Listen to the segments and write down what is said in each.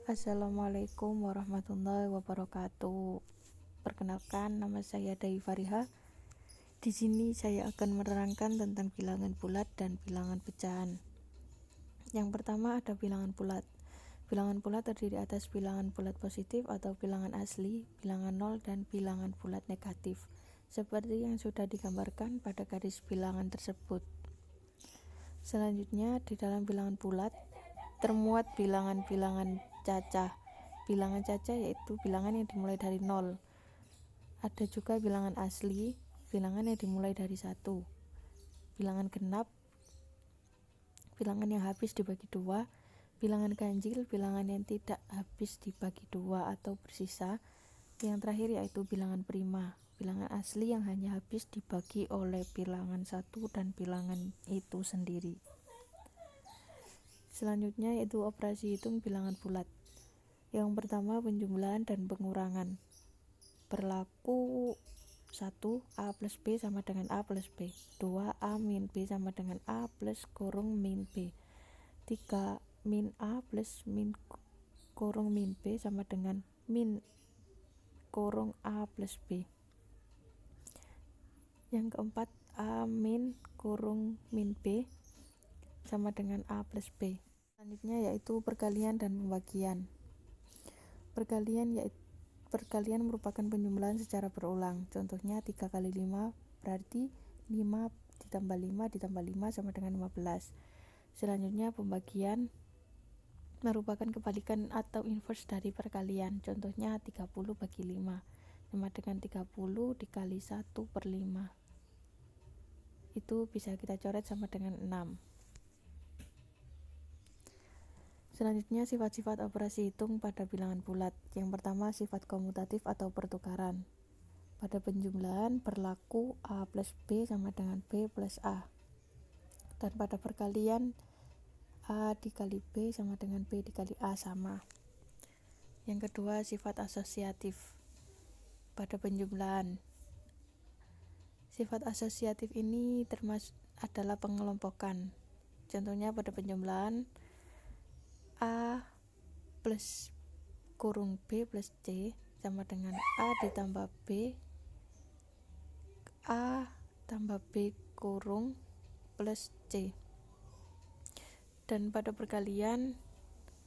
Assalamualaikum warahmatullahi wabarakatuh. Perkenalkan, nama saya Dai Fariha. Di sini saya akan menerangkan tentang bilangan bulat dan bilangan pecahan. Yang pertama ada bilangan bulat. Bilangan bulat terdiri atas bilangan bulat positif atau bilangan asli, bilangan nol, dan bilangan bulat negatif, seperti yang sudah digambarkan pada garis bilangan tersebut. Selanjutnya, di dalam bilangan bulat termuat bilangan-bilangan cacah. Bilangan cacah yaitu bilangan yang dimulai dari 0. Ada juga bilangan asli, bilangan yang dimulai dari 1. Bilangan genap, bilangan yang habis dibagi 2. Bilangan ganjil, bilangan yang tidak habis dibagi 2 atau bersisa. Yang terakhir yaitu bilangan prima, bilangan asli yang hanya habis dibagi oleh bilangan 1 dan bilangan itu sendiri. Selanjutnya yaitu operasi hitung bilangan bulat. Yang pertama, penjumlahan dan pengurangan. Berlaku 1. A plus B sama dengan A plus B. 2. A min B sama dengan A plus kurung min B. 3. Min A plus min kurung min B sama dengan min kurung A plus B. Yang keempat, A min kurung min B sama dengan A plus B. Selanjutnya yaitu perkalian dan pembagian. Perkalian merupakan penjumlahan secara berulang. Contohnya 3 kali 5 berarti 5 ditambah 5 ditambah 5 sama dengan 15. Selanjutnya pembagian merupakan kebalikan atau inverse dari perkalian. Contohnya 30 bagi 5 sama dengan 30 dikali 1/5. Itu bisa kita coret sama dengan 6. Selanjutnya sifat-sifat operasi hitung pada bilangan bulat. Yang pertama, sifat komutatif atau pertukaran. Pada penjumlahan berlaku A plus B sama dengan B plus A. Dan pada perkalian A dikali B sama dengan B dikali A sama. Yang kedua, sifat asosiatif. Pada penjumlahan, sifat asosiatif ini adalah pengelompokan. Contohnya pada penjumlahan A plus kurung B plus C sama dengan A ditambah B A tambah B kurung plus C. Dan pada perkalian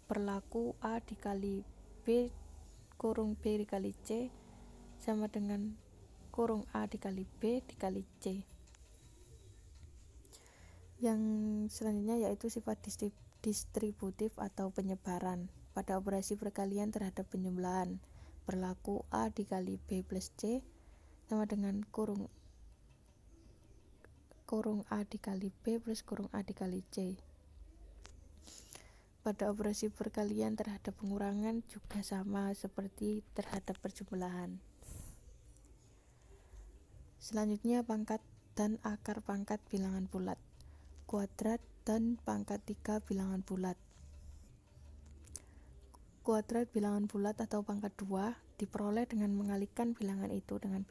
berlaku A dikali B kurung B dikali C sama dengan kurung A dikali B dikali C. Yang selanjutnya yaitu sifat distributif atau penyebaran. Pada operasi perkalian terhadap penjumlahan berlaku A dikali B plus C sama dengan kurung A dikali B plus kurung A dikali C. Pada operasi perkalian terhadap pengurangan juga sama seperti terhadap perjumlahan. Selanjutnya pangkat dan akar pangkat bilangan bulat. Kuadrat dan pangkat 3 bilangan bulat. Kuadrat bilangan bulat atau pangkat 2 diperoleh dengan mengalihkan bilangan itu dengan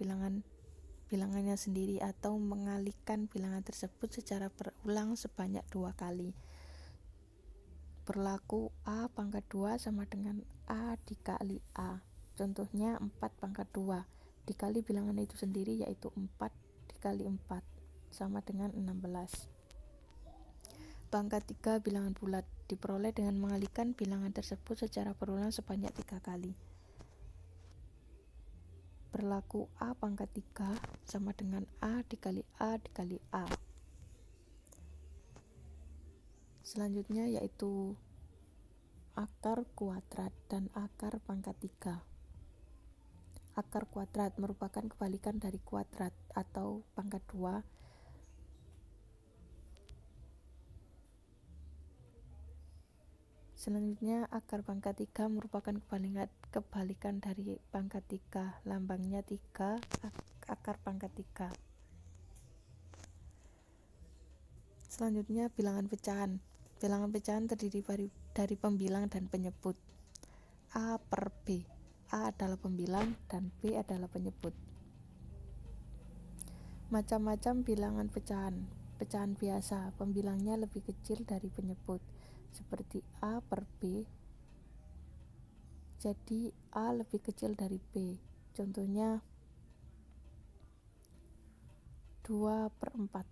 bilangannya sendiri atau mengalihkan bilangan tersebut secara berulang sebanyak 2 kali. Berlaku A pangkat 2 sama dengan A dikali A. Contohnya 4 pangkat 2 dikali bilangan itu sendiri yaitu 4 dikali 4 sama dengan 16. Pangkat 3 bilangan bulat diperoleh dengan mengalihkan bilangan tersebut secara berulang sebanyak 3 kali. Berlaku A pangkat 3 sama dengan A dikali A dikali A. Selanjutnya yaitu akar kuadrat dan akar pangkat 3. Akar kuadrat merupakan kebalikan dari kuadrat atau pangkat 2. Selanjutnya akar pangkat 3 merupakan kebalikan dari pangkat 3. Lambangnya 3, akar pangkat 3. Selanjutnya bilangan pecahan. Bilangan pecahan terdiri dari pembilang dan penyebut. A per B. A adalah pembilang dan B adalah penyebut. Macam-macam bilangan pecahan. Pecahan biasa, pembilangnya lebih kecil dari penyebut, seperti A per B jadi A lebih kecil dari B. Contohnya 2/4.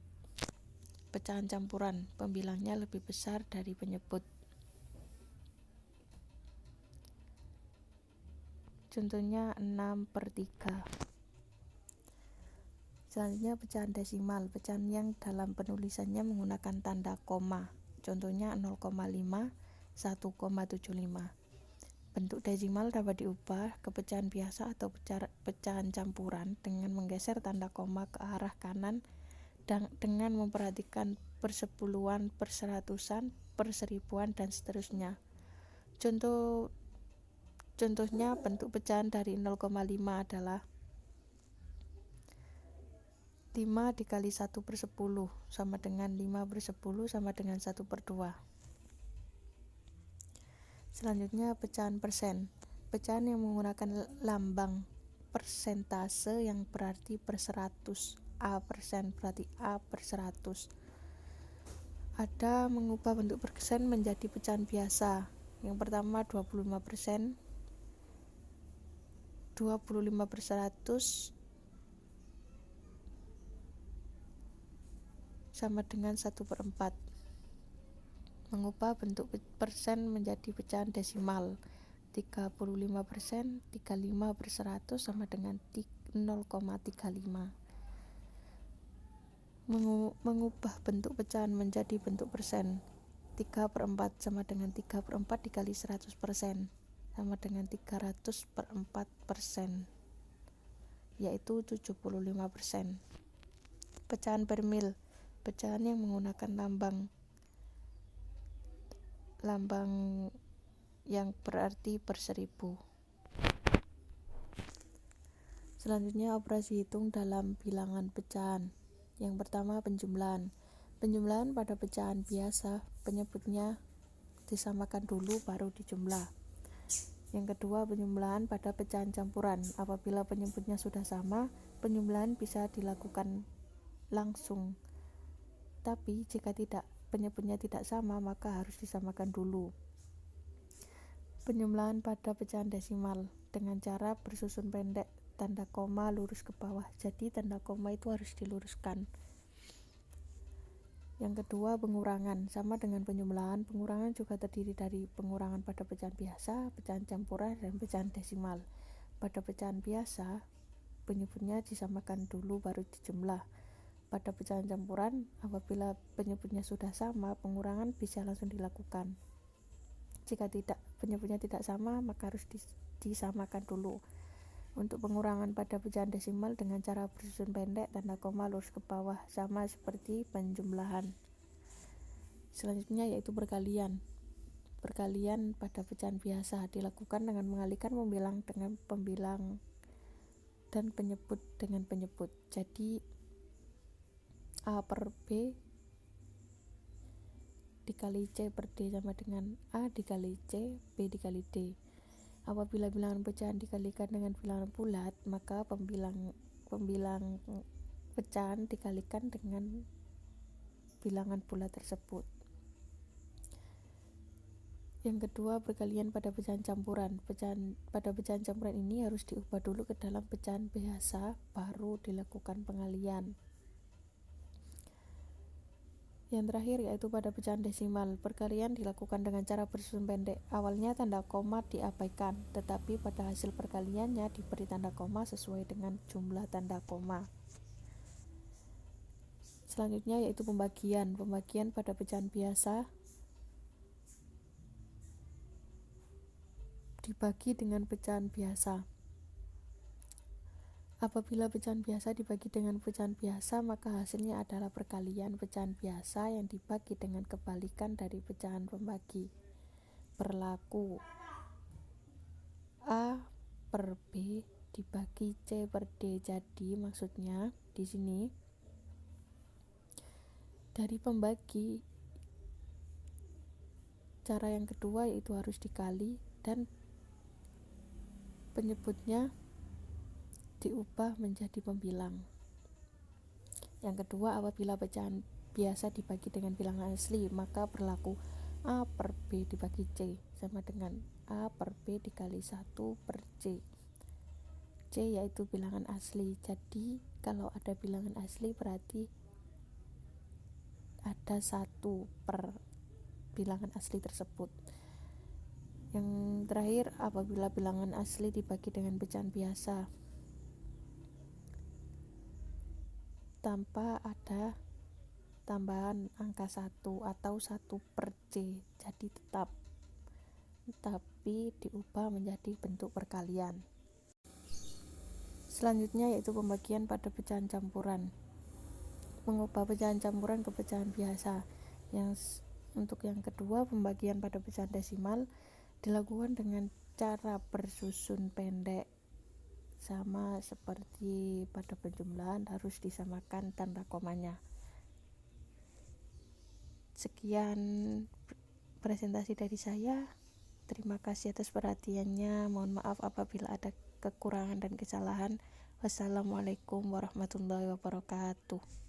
Pecahan campuran, pembilangnya lebih besar dari penyebut. Contohnya 6/3. Selanjutnya pecahan desimal, pecahan yang dalam penulisannya menggunakan tanda koma. Contohnya 0,5, 1,75. Bentuk desimal dapat diubah ke pecahan biasa atau pecahan campuran dengan menggeser tanda koma ke arah kanan dan dengan memperhatikan persepuluhan, perseratusan, perseribuan, dan seterusnya. Contohnya bentuk pecahan dari 0,5 adalah 5 dikali 1/10 sama dengan 5/10 sama dengan 1/2. Selanjutnya pecahan persen. Pecahan yang menggunakan lambang persentase yang berarti per 100. A persen berarti A per 100. Ada mengubah bentuk persen menjadi pecahan biasa. Yang pertama 25%, 25/100 sama dengan 1/4. Mengubah bentuk persen menjadi pecahan desimal. 35%, 35/100 sama dengan 0,35. Mengubah bentuk pecahan menjadi bentuk persen. 3/4 sama dengan 3/4 dikali 100% sama dengan 300/4%, yaitu 75%. Pecahan per mil, pecahan yang menggunakan lambang yang berarti per 1000. Selanjutnya operasi hitung dalam bilangan pecahan. Yang pertama penjumlahan. Penjumlahan pada pecahan biasa, penyebutnya disamakan dulu baru dijumlah. Yang kedua penjumlahan pada pecahan campuran. Apabila penyebutnya sudah sama, penjumlahan bisa dilakukan langsung. Tapi jika penyebutnya tidak sama, maka harus disamakan dulu. Penjumlahan pada pecahan desimal dengan cara bersusun pendek, tanda koma lurus ke bawah. Jadi tanda koma itu harus diluruskan. Yang kedua pengurangan, sama dengan penjumlahan. Pengurangan juga terdiri dari pengurangan pada pecahan biasa, pecahan campuran, dan pecahan desimal. Pada pecahan biasa, penyebutnya disamakan dulu baru dijumlah. Pada pecahan campuran, apabila penyebutnya sudah sama, pengurangan bisa langsung dilakukan. Jika penyebutnya tidak sama, maka harus disamakan dulu. Untuk pengurangan pada pecahan desimal dengan cara bersusun pendek, tanda koma lurus ke bawah, sama seperti penjumlahan. Selanjutnya yaitu perkalian. Perkalian pada pecahan biasa dilakukan dengan mengalihkan pembilang dengan pembilang dan penyebut dengan penyebut. Jadi A per B dikali C per D sama dengan A dikali C, B dikali D. Apabila bilangan pecahan dikalikan dengan bilangan bulat, maka pembilang pecahan dikalikan dengan bilangan bulat tersebut. Yang kedua, perkalian pada pecahan campuran. Pada pecahan campuran ini harus diubah dulu ke dalam pecahan biasa, baru dilakukan pengalian. Yang terakhir yaitu pada pecahan desimal. Perkalian dilakukan dengan cara bersusun pendek. Awalnya tanda koma diabaikan, tetapi pada hasil perkaliannya diberi tanda koma sesuai dengan jumlah tanda koma. Selanjutnya yaitu pembagian. Pembagian pada pecahan biasa dibagi dengan pecahan biasa. Apabila pecahan biasa dibagi dengan pecahan biasa, maka hasilnya adalah perkalian pecahan biasa yang dibagi dengan kebalikan dari pecahan pembagi. Berlaku A per B dibagi C per D. Jadi maksudnya di sini dari pembagi, cara yang kedua yaitu harus dikali dan penyebutnya diubah menjadi pembilang. Yang kedua, apabila pecahan biasa dibagi dengan bilangan asli, maka berlaku A per B dibagi C sama dengan A per B dikali 1 per C. C yaitu bilangan asli. Jadi kalau ada bilangan asli berarti ada 1 per bilangan asli tersebut. Yang terakhir, apabila bilangan asli dibagi dengan pecahan biasa tanpa ada tambahan angka 1 atau 1 per C, jadi tetap, tapi diubah menjadi bentuk perkalian. Selanjutnya yaitu pembagian pada pecahan campuran. Mengubah pecahan campuran ke pecahan biasa. Untuk yang kedua, pembagian pada pecahan desimal dilakukan dengan cara bersusun pendek, sama seperti pada penjumlahan harus disamakan tanda komanya. Sekian presentasi dari saya. Terima kasih atas perhatiannya. Mohon maaf apabila ada kekurangan dan kesalahan. Wassalamualaikum warahmatullahi wabarakatuh.